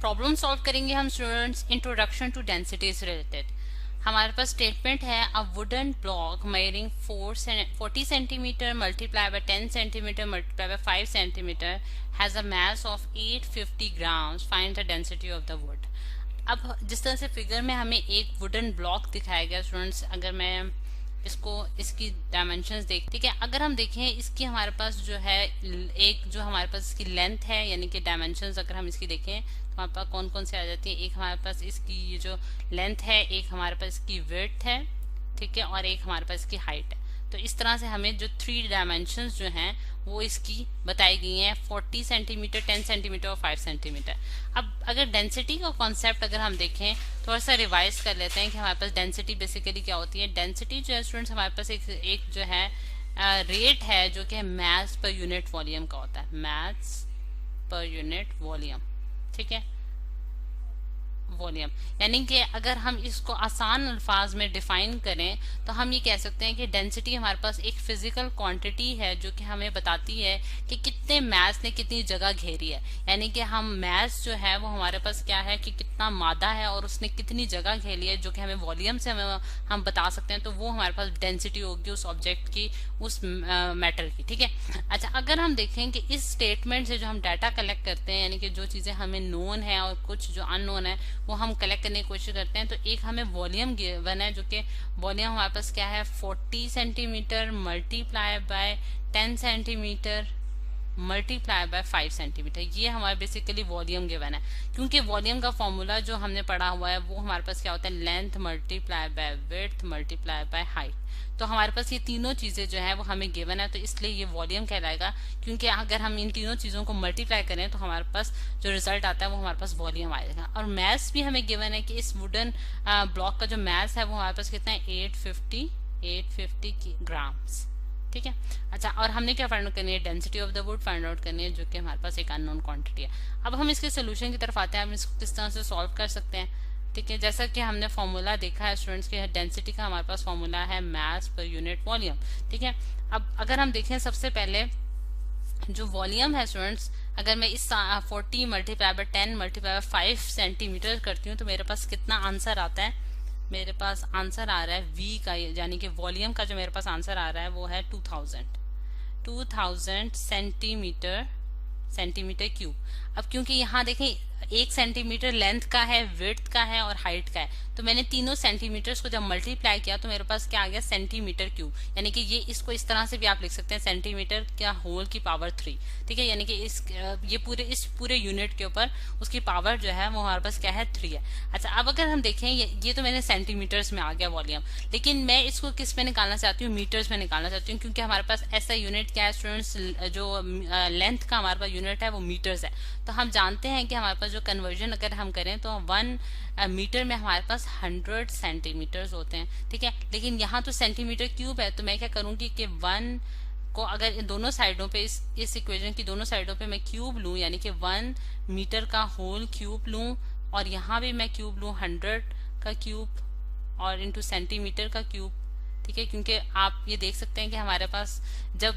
Problem solve करेंगे हम students. Introduction to density से रिलेटेड हमारे पास स्टेटमेंट है a wooden block measuring 40 centimetre multiply by 10 centimetre multiply by 5 centimetre has a mass of 850 grams, find the density of the wood. अब जिस तरह से figure में हमें एक वुडन ब्लॉक दिखाया गया स्टूडेंट्स, अगर मैं इसको इसकी डायमेंशंस देख, ठीक है, अगर हम देखें इसकी हमारे पास जो है एक जो हमारे पास इसकी लेंथ है यानी कि डायमेंशंस अगर हम इसकी देखें तो हमारे पास कौन कौन से आ जाती है। एक हमारे पास इसकी ये जो लेंथ है, एक हमारे पास इसकी विड्थ है, ठीक है, और एक हमारे पास इसकी हाइट है। तो इस तरह से हमें जो 3 डायमेंशंस जो हैं वो इसकी बताई गई हैं, 40 सेंटीमीटर, 10 सेंटीमीटर और 5 सेंटीमीटर। अब अगर डेंसिटी का कॉन्सेप्ट अगर हम देखें, थोड़ा सा रिवाइज कर लेते हैं कि हमारे पास डेंसिटी बेसिकली क्या होती है। डेंसिटी जो है स्टूडेंट्स हमारे पास एक जो है रेट है जो कि मास पर यूनिट वॉल्यूम का होता है, मास पर यूनिट वॉल्यूम, ठीक है, वॉल्यूम। यानी कि अगर हम इसको आसान अल्फाज में डिफाइन करें तो हम ये कह सकते हैं कि डेंसिटी हमारे पास एक फिजिकल क्वांटिटी है जो कि हमें बताती है कि कितने मास ने कितनी जगह घेरी है। यानी कि हम मास जो है वो हमारे पास क्या है कि कितना मादा है और उसने कितनी जगह घेरी है, जो कि हमें वॉल्यूम से हम बता सकते हैं। तो वो हमारे पास डेंसिटी होगी उस ऑब्जेक्ट की, उस मैटर की, ठीक है। अच्छा, अगर हम देखें कि इस स्टेटमेंट से जो हम डाटा कलेक्ट करते हैं, यानी कि जो चीजें हमें नोन है और कुछ जो अननोन है वो हम कलेक्ट करने की कोशिश करते हैं। तो एक हमें वॉल्यूम गिवन है जो कि वॉल्यूम हमारे पास क्या है, 40 centimetre multiply by 10 centimetre multiply by 5 centimetre, ये हमारा बेसिकली वॉल्यूम गिवन है। क्योंकि वॉल्यूम का फॉर्मूला जो हमने पढ़ा हुआ है वो हमारे पास क्या होता है, length multiply by width multiply by height. तो हमारे पास ये तीनों चीजें जो है वो हमें गिवन है, तो इसलिए ये वॉल्यूम कहलाएगा। क्योंकि अगर हम इन तीनों चीजों को मल्टीप्लाई करें तो हमारे पास जो रिजल्ट आता है वो हमारे पास वॉल्यूम आएगा। और मैस भी हमें गिवन है कि इस वुडन ब्लॉक का जो मैस है वो हमारे पास कितना है, 850 ग्राम्स, ठीक है। अच्छा, और हमने क्या फाइंड आउट करनी है, density of the wood find out करनी है जो कि हमारे पास एक अननोन क्वांटिटी है। अब हम इसके सोल्यूशन की तरफ आते हैं, हम इसको किस तरह से सॉल्व कर सकते हैं, ठीक है। जैसा कि हमने फॉर्मूला देखा है स्टूडेंट्स के, डेंसिटी का हमारे पास फॉर्मूला है मास पर यूनिट वॉल्यूम, ठीक है। अब अगर हम देखें सबसे पहले जो वॉल्यूम है स्टूडेंट्स, अगर मैं इस 40 multiply by 10 multiply by 5 centimetre करती हूँ तो मेरे पास कितना आंसर आता है, मेरे पास आंसर आ रहा है V का, यानी कि वॉल्यूम का जो मेरे पास आंसर आ रहा है वो है 2000 सेंटीमीटर क्यूब। अब क्योंकि यहाँ देखें 1 सेंटीमीटर लेंथ का है, विड्थ का है और हाइट का है, तो मैंने तीनों सेंटीमीटर्स को जब मल्टीप्लाई किया तो मेरे पास क्या आ गया, सेंटीमीटर क्यूब। यानी कि ये इसको इस तरह से भी आप लिख सकते हैं, सेंटीमीटर का होल की पावर 3, ठीक है। यानी कि इस पूरे यूनिट के ऊपर उसकी पावर जो है वो हमारे पास क्या है, 3 है। अच्छा, अब अगर हम देखें ये तो मैंने सेंटीमीटर्स में आ गया वॉल्यूम, लेकिन मैं इसको किस में निकालना चाहती हूँ, मीटर्स में निकालना चाहती हूँ। क्योंकि हमारे पास ऐसा यूनिट क्या है स्टूडेंट्स, जो लेंथ का हमारे पास यूनिट है वो मीटर्स है। तो हम जानते हैं कि हमारे पास जो कन्वर्जन अगर हम करें तो 1 मीटर में हमारे पास 100 सेंटीमीटर्स होते हैं, ठीक है। लेकिन यहाँ तो सेंटीमीटर क्यूब है, तो मैं क्या करूंगी कि 1 को अगर दोनों साइडों पे इस इक्वेशन की दोनों साइडों पे मैं क्यूब लूं, यानी कि 1 मीटर का होल क्यूब लूं, और यहाँ भी मैं क्यूब लूं 100 का क्यूब और इंटू सेंटीमीटर का क्यूब, ठीक है। क्योंकि आप ये देख सकते हैं कि हमारे पास जब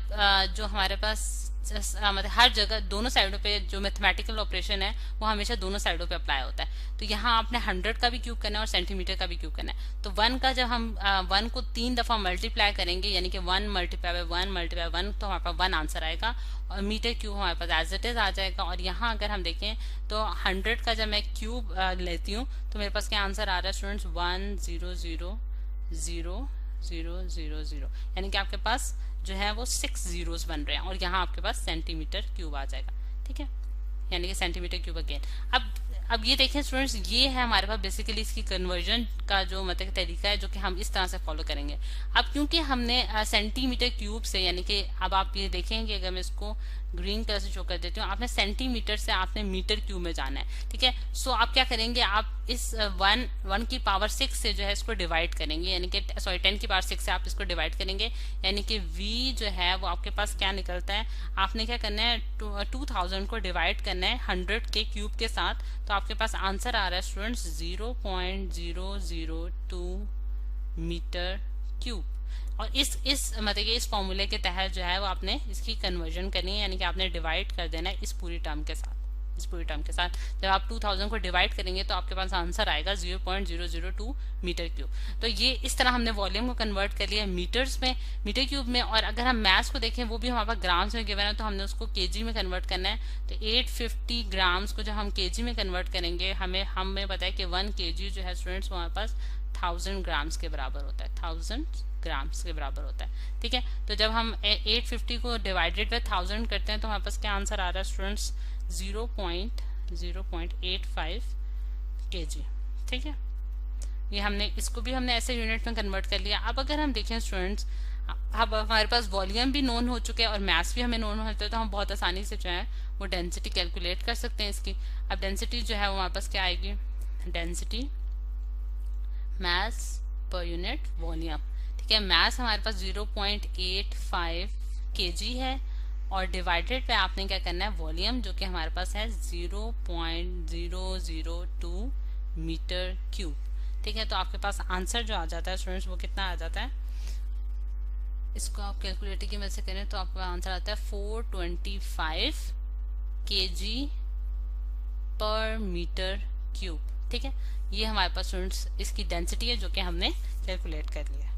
जो हमारे पास मतलब हर जगह दोनों साइडों पे जो मैथमेटिकल ऑपरेशन है वो हमेशा दोनों साइडों पे अप्लाई होता है। तो यहाँ आपने 100 का भी क्यूब करना है और सेंटीमीटर का भी क्यूब करना है। तो 1 का जब हम 1 को 3 दफा मल्टीप्लाई करेंगे, यानी कि 1 मल्टीप्लाई बाय 1 मल्टीप्लाई 1, तो हमारे पास 1 आंसर आएगा और मीटर क्यूब हमारे पास एज इट इज आ जाएगा। और यहाँ अगर हम देखें तो 100 का जब मैं क्यूब लेती हूँ तो मेरे पास क्या आंसर आ रहा है स्टूडेंट्स, 1000000, यानी कि आपके पास जो है वो 6 जीरोस बन रहे हैं और यहाँ आपके पास सेंटीमीटर क्यूब आ जाएगा, ठीक है, यानी कि सेंटीमीटर क्यूब अगेन। अब ये देखें स्टूडेंट्स, ये है हमारे पास बेसिकली इसकी कन्वर्जन का जो मतलब तरीका है जो कि हम इस तरह से फॉलो करेंगे। अब क्योंकि हमने सेंटीमीटर क्यूब से, यानी कि अब आप ये देखेंगे अगर मैं इसको ग्रीन कलर से शो कर देती हूँ, आपने सेंटीमीटर से आपने मीटर क्यूब में जाना है, ठीक है। सो आप क्या करेंगे, आप इस 1 की पावर 6 से जो है इसको डिवाइड करेंगे, यानी कि 10 की पावर 6 से आप इसको डिवाइड करेंगे, यानी कि V जो है वो आपके पास क्या निकलता है, आपने क्या करना है 2000 को डिवाइड करना है 100 के क्यूब के साथ, तो आपके पास आंसर आ रहा है स्टूडेंट्स 0.002 मीटर क्यूब। और इस मतलब कि इस फॉर्मूले के तहत जो है वो आपने इसकी कन्वर्जन करनी है, यानी कि आपने डिवाइड कर देना है इस पूरी टर्म के साथ इस पूरी टर्म के साथ। जब आप 2000 को डिवाइड करेंगे तो आपके पास आंसर आएगा 0.002 मीटर क्यूब। तो ये इस तरह हमने वॉल्यूम को कन्वर्ट कर लिया मीटर्स में, मीटर क्यूब में। और अगर हम मैस को देखें वो भी हमारे पास ग्राम्स में गिवन है, तो हमने उसको केजी में कन्वर्ट करना है। तो 850 ग्राम्स को जब हम केजी में कन्वर्ट करेंगे, हमें पता है कि 1 केजी जो है स्टूडेंट्स हमारे पास 1000 ग्राम्स के बराबर होता है, 1000 ग्राम्स के बराबर होता है। ठीक है, तो जब हम 850 को डिवाइडेड बाय 1000 करते हैं तो हमारे पास क्या आंसर आ रहा है स्टूडेंट्स, 0.085 केजी। ठीक है, ये हमने इसको भी हमने ऐसे यूनिट में कन्वर्ट कर लिया। अब अगर हम देखें स्टूडेंट्स, अब हमारे पास वॉल्यूम भी नोन हो चुके हैं और मास भी हमें नोन होता है, तो हम बहुत आसानी से जो है वो डेंसिटी कैलकुलेट कर सकते हैं इसकी। अब डेंसिटी जो है वो हमारे पास क्या आएगी, density mass per unit volume. ठीक है, मास हमारे पास 0.85 केजी है और डिवाइडेड पे आपने क्या करना है वॉल्यूम, जो कि हमारे पास है 0.002 मीटर क्यूब। ठीक है, तो आपके पास आंसर जो आ जाता है स्टूडेंट्स वो कितना आ जाता है, इसको आप कैलकुलेटर की मदद से करें तो आपका आंसर आता है 425 केजी पर मीटर क्यूब। ठीक है, ये हमारे पास स्टूडेंट्स इसकी डेंसिटी है जो कि हमने कैलकुलेट कर लिया।